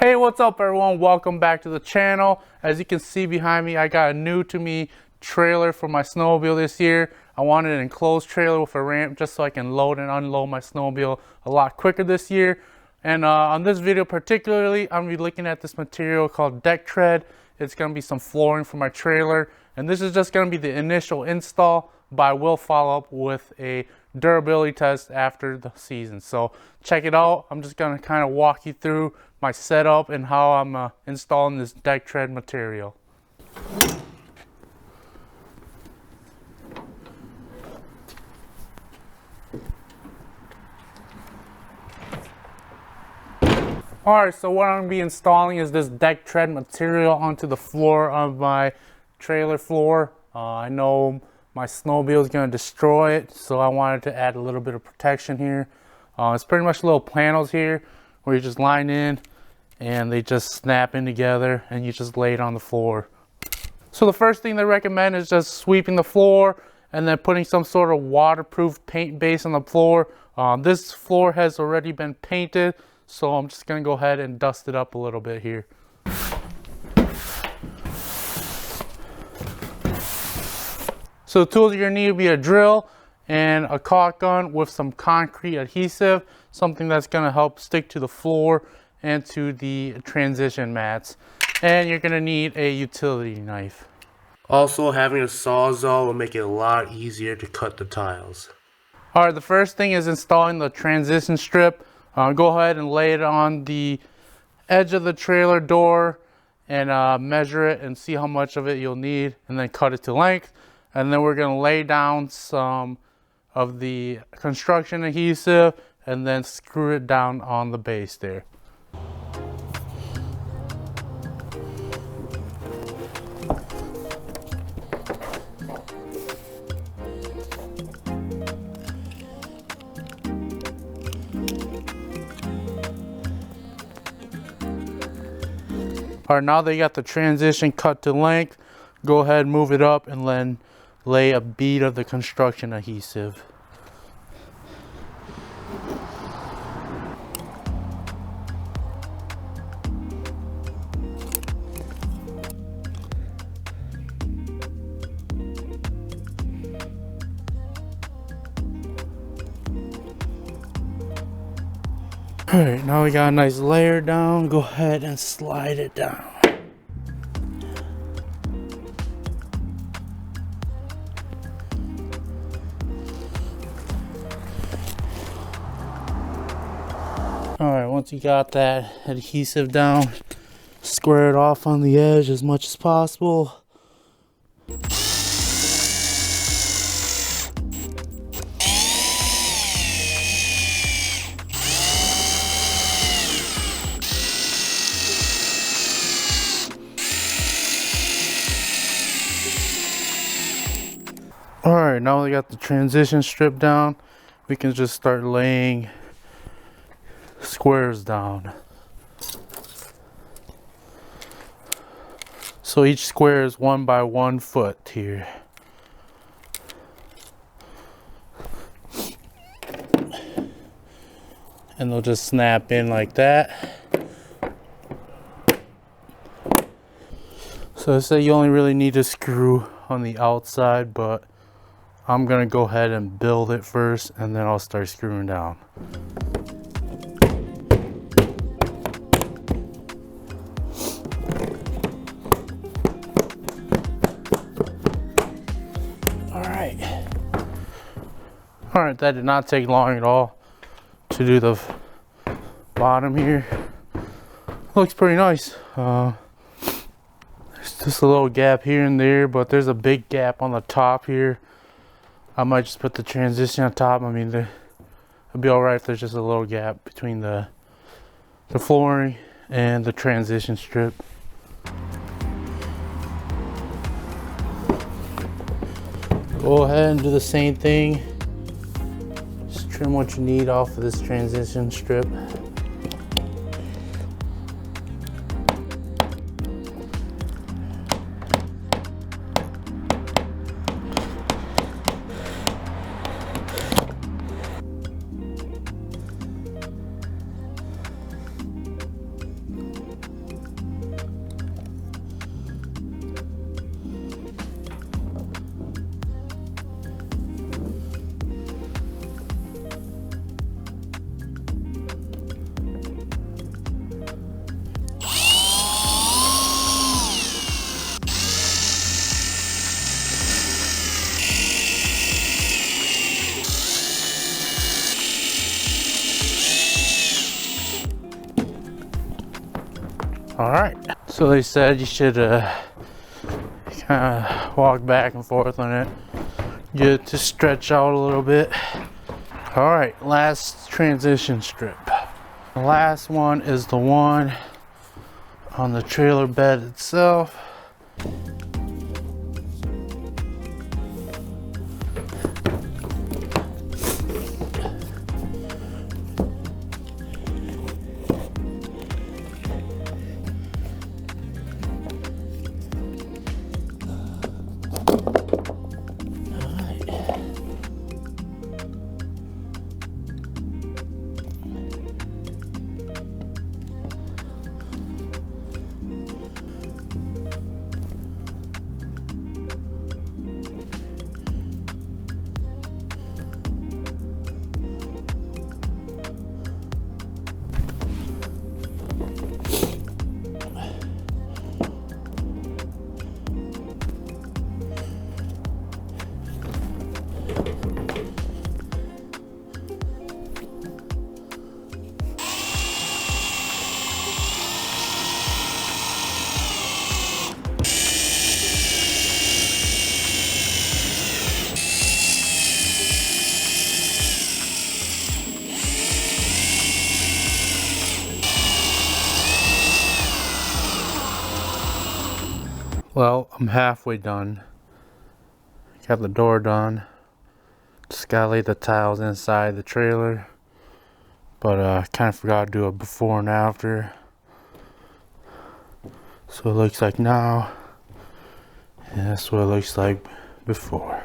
Hey, what's up everyone? Welcome back to the channel. As you can see behind me, I got a new to me trailer for my snowmobile this year. I wanted an enclosed trailer with a ramp just so I can load and unload my snowmobile a lot quicker this year. And on this video particularly, I'm going to be looking at this material called Deck Tread. It's going to be some flooring for my trailer. And this is just going to be the initial install, but I will follow up with a durability test after the season. So check it out. I'm just going to kind of walk you through my setup and how I'm installing this Deck Tread material. Alright, so what I'm going to be installing is this Deck Tread material onto the floor of my trailer floor. I know my snowmobile is going to destroy it, so I wanted to add a little bit of protection here. It's pretty much little panels here where you just line in and they just snap in together and you just lay it on the floor. So the first thing they recommend is just sweeping the floor and then putting some sort of waterproof paint base on the floor. This floor has already been painted, so I'm just going to go ahead and dust it up a little bit here. So the tools you're going to need will be a drill and a caulk gun with some concrete adhesive, something that's going to help stick to the floor and to the transition mats. And you're going to need a utility knife. Also, having a sawzall will make it a lot easier to cut the tiles. Alright, the first thing is installing the transition strip. Go ahead and lay it on the edge of the trailer door and measure it and see how much of it you'll need, and then cut it to length. And then we're going to lay down some of the construction adhesive and then screw it down on the base there. Alright, now that you got the transition cut to length, go ahead and move it up and then lay a bead of the construction adhesive. Alright, now we got a nice layer down. Go ahead and slide it down. Alright, once you got that adhesive down, square it off on the edge as much as possible. Alright, now we got the transition strip down, we can just start laying squares down. So each square is 1 by 1 foot here. And they'll just snap in like that. So say you only really need to screw on the outside, but I'm gonna go ahead and build it first and then I'll start screwing down. Alright, that did not take long at all to do the bottom here. Looks pretty nice. There's just a little gap here and there, but there's a big gap on the top here. I might just put the transition on top. I mean, it'll be alright if there's just a little gap between the flooring and the transition strip. Go ahead and do the same thing. Just trim what you need off of this transition strip. All right, so they said you should kind of walk back and forth on it, get it to stretch out a little bit. All right, last transition strip. The last one is the one on the trailer bed itself. Well, I'm halfway done. Got the door done. Just gotta lay the tiles inside the trailer. But I kind of forgot to do a before and after. So it looks like now. And that's what it looks like before.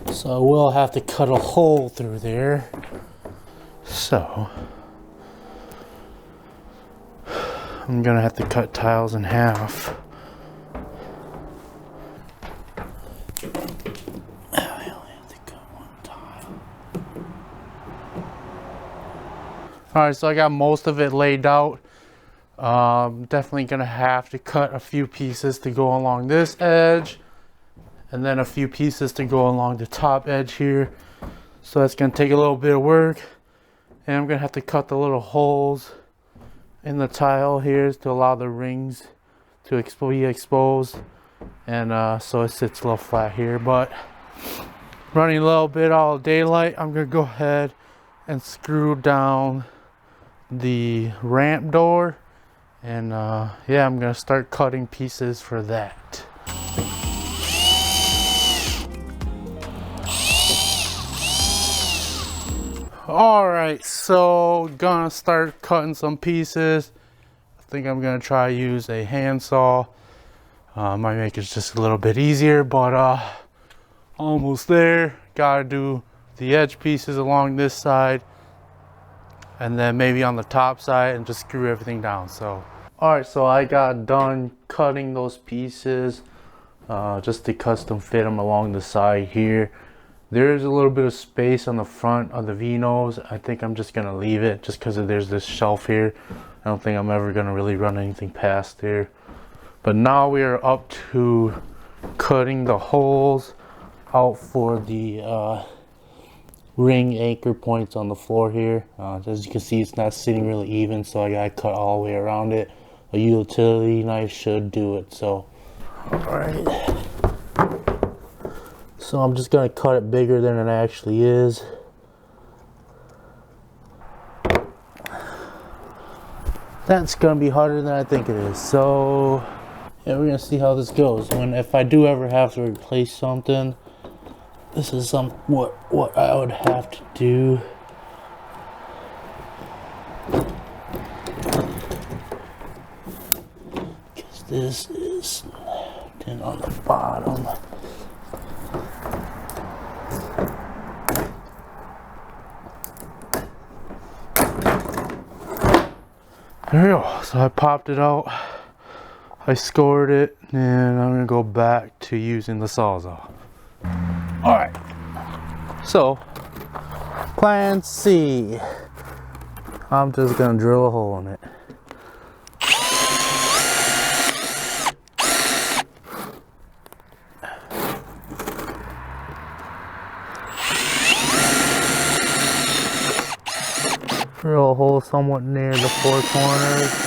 So I will have to cut a hole through there. So I'm gonna have to cut tiles in half. I only have to cut one tile. Alright, so I got most of it laid out. Definitely gonna have to cut a few pieces to go along this edge. And then a few pieces to go along the top edge here. So that's gonna take a little bit of work. And I'm gonna have to cut the little holes in the tile here to allow the rings to be exposed. And so it sits a little flat here. But running a little bit out of daylight, I'm gonna go ahead and screw down the ramp door. And yeah, I'm gonna start cutting pieces for that. Alright, so gonna start cutting some pieces. I think I'm gonna try to use a handsaw. Might make it just a little bit easier, but almost there. Gotta do the edge pieces along this side, and then maybe on the top side, and just screw everything down. So alright, so I got done cutting those pieces just to custom fit them along the side here. There's a little bit of space on the front of the V-nose. I think I'm just gonna leave it just because there's this shelf here. I don't think I'm ever gonna really run anything past there. But now we are up to cutting the holes out for the ring anchor points on the floor here. As you can see, it's not sitting really even, so I gotta cut all the way around it. A utility knife should do it. So, all right. So I'm just gonna cut it bigger than it actually is. That's gonna be harder than I think it is. So yeah, we're gonna see how this goes. If I do ever have to replace something, this is what I would have to do. Because this is then on the bottom. There we go. So I popped it out, I scored it, and I'm gonna go back to using the Sawzall. Alright, So, plan C. I'm just gonna drill a hole in it. Drill a hole somewhat near the four corners.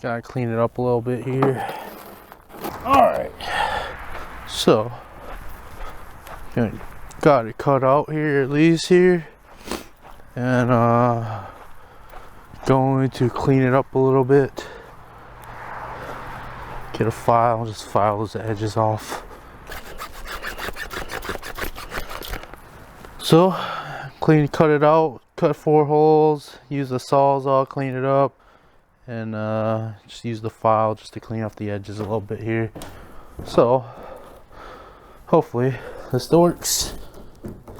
Gotta clean it up a little bit here. Alright. So, got it cut out here, at least here. And going to clean it up a little bit. Get a file, just file those edges off. So, cut it out, cut 4 holes, use the Sawzall, clean it up. And just use the file just to clean up the edges a little bit here. So hopefully this works.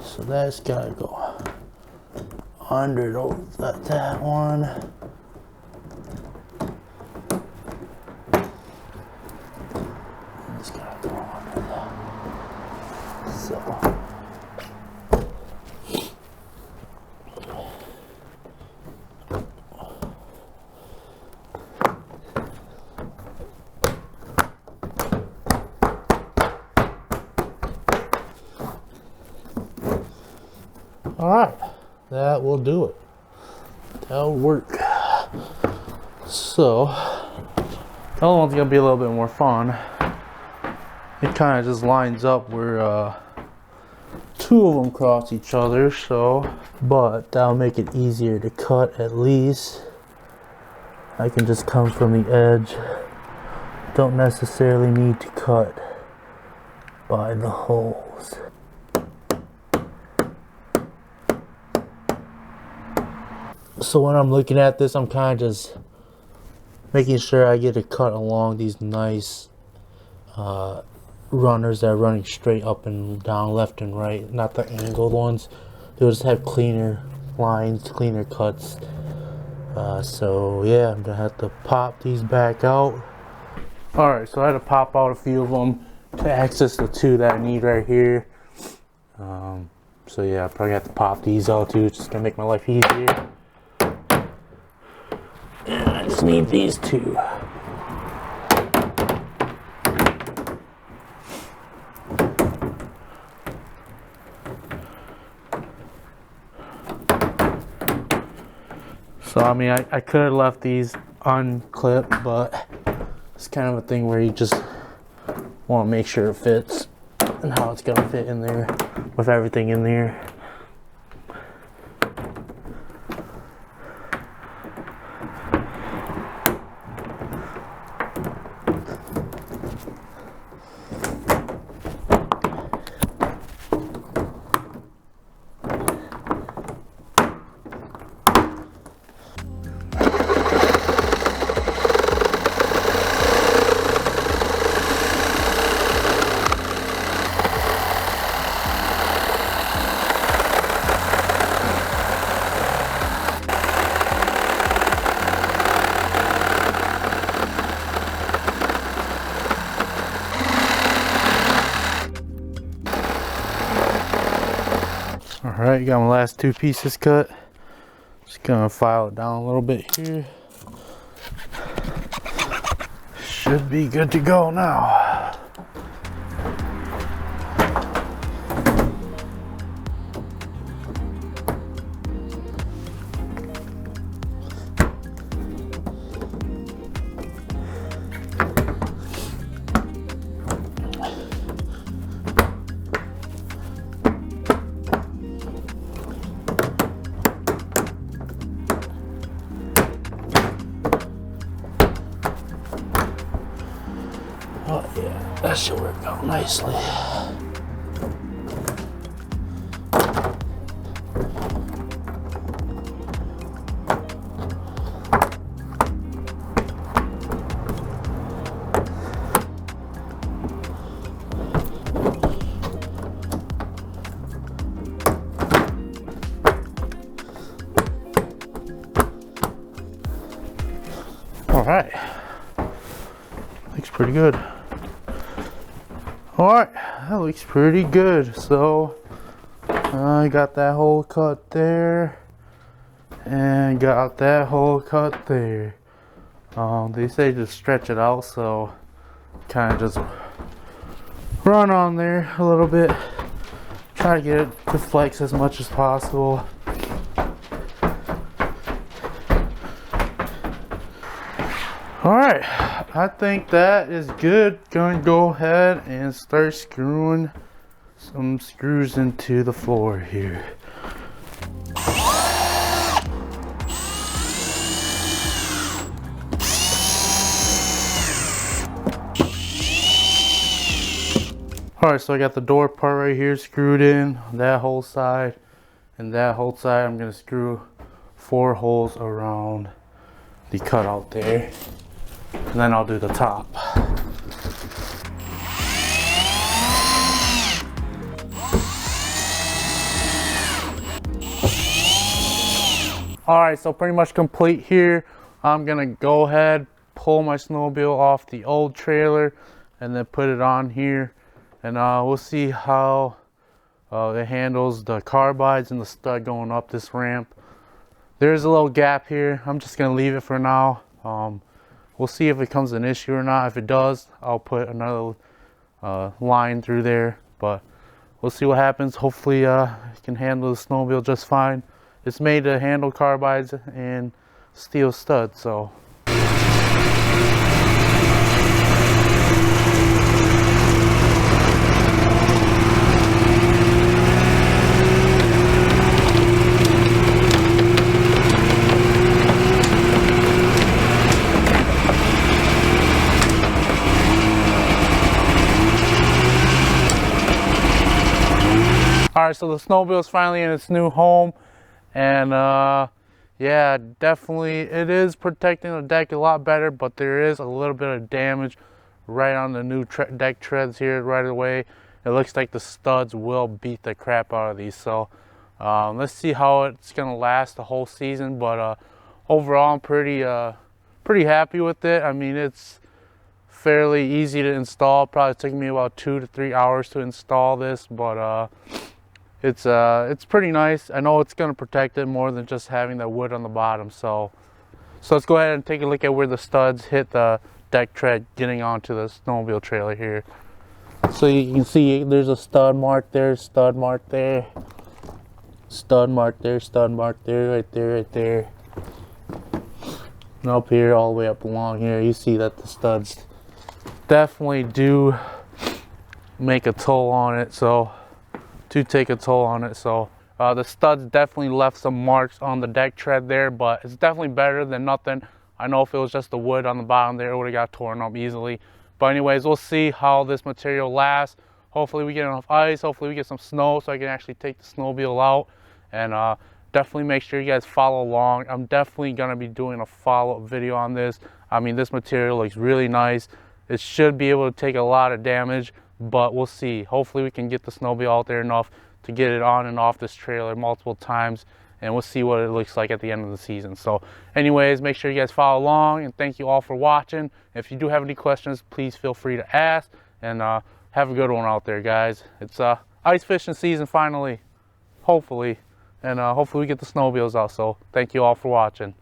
So that's gotta go under that one. It's gotta go under that. So. Alright, that will do it. That'll work. So, the other one's gonna be a little bit more fun. It kind of just lines up where 2 of them cross each other, so, but that'll make it easier to cut at least. I can just come from the edge. Don't necessarily need to cut by the holes. So when I'm looking at this, I'm kind of just making sure I get a cut along these nice runners that are running straight up and down, left and right, not the angled ones. They'll just have cleaner lines, cleaner cuts. So yeah, I'm gonna have to pop these back out. Alright, so I had to pop out a few of them to access the 2 that I need right here. So yeah, I probably have to pop these out too, it's just gonna make my life easier. And I just need these 2. So I mean, I could have left these unclipped, but it's kind of a thing where you just want to make sure it fits and how it's gonna fit in there with everything in there. Alright, got my last 2 pieces cut. Just gonna file it down a little bit here. Should be good to go now. Oh yeah, that should work out nicely. All right, looks pretty good. All right, that looks pretty good. So I got that hole cut there and got that hole cut there. They say just stretch it out, so kind of just run on there a little bit. Try to get it to flex as much as possible. Alright, I think that is good. Gonna go ahead and start screwing some screws into the floor here. Alright, so I got the door part right here screwed in, that whole side, and that whole side. I'm gonna screw 4 holes around the cutout there, and then I'll do the top. Alright, so pretty much complete here. I'm gonna go ahead, pull my snowmobile off the old trailer, and then put it on here. And we'll see how it handles the carbides and the stud going up this ramp. There's a little gap here. I'm just gonna leave it for now. We'll see if it becomes an issue or not. If it does, I'll put another line through there. But we'll see what happens. Hopefully it can handle the snowmobile just fine. It's made to handle carbides and steel studs, so. Alright, so the snowmobile is finally in its new home, and yeah, definitely it is protecting the deck a lot better, but there is a little bit of damage right on the new deck treads here right away. It looks like the studs will beat the crap out of these, so let's see how it's gonna last the whole season. But overall, I'm pretty happy with it. I mean, it's fairly easy to install. Probably took me about 2 to 3 hours to install this, but it's pretty nice. I know it's gonna protect it more than just having that wood on the bottom. So let's go ahead and take a look at where the studs hit the deck tread getting onto the snowmobile trailer here. So you can see there's a stud mark there, stud mark there, stud mark there, stud mark there, right there, right there. And up here, all the way up along here, you see that the studs definitely do make a toll on it. So take a toll on it. So the studs definitely left some marks on the deck tread there, but it's definitely better than nothing. I know if it was just the wood on the bottom there, it would have got torn up easily. But anyways, we'll see how this material lasts. Hopefully we get enough ice, hopefully we get some snow so I can actually take the snowmobile out. And definitely make sure you guys follow along. I'm definitely gonna be doing a follow-up video on this. I mean, this material looks really nice. It should be able to take a lot of damage, but we'll see. Hopefully we can get the snowmobile out there enough to get it on and off this trailer multiple times, and we'll see what it looks like at the end of the season. So anyways, make sure you guys follow along, and thank you all for watching. If you do have any questions, please feel free to ask, and have a good one out there, guys. It's ice fishing season finally, hopefully, and hopefully we get the snowmobiles out. So thank you all for watching.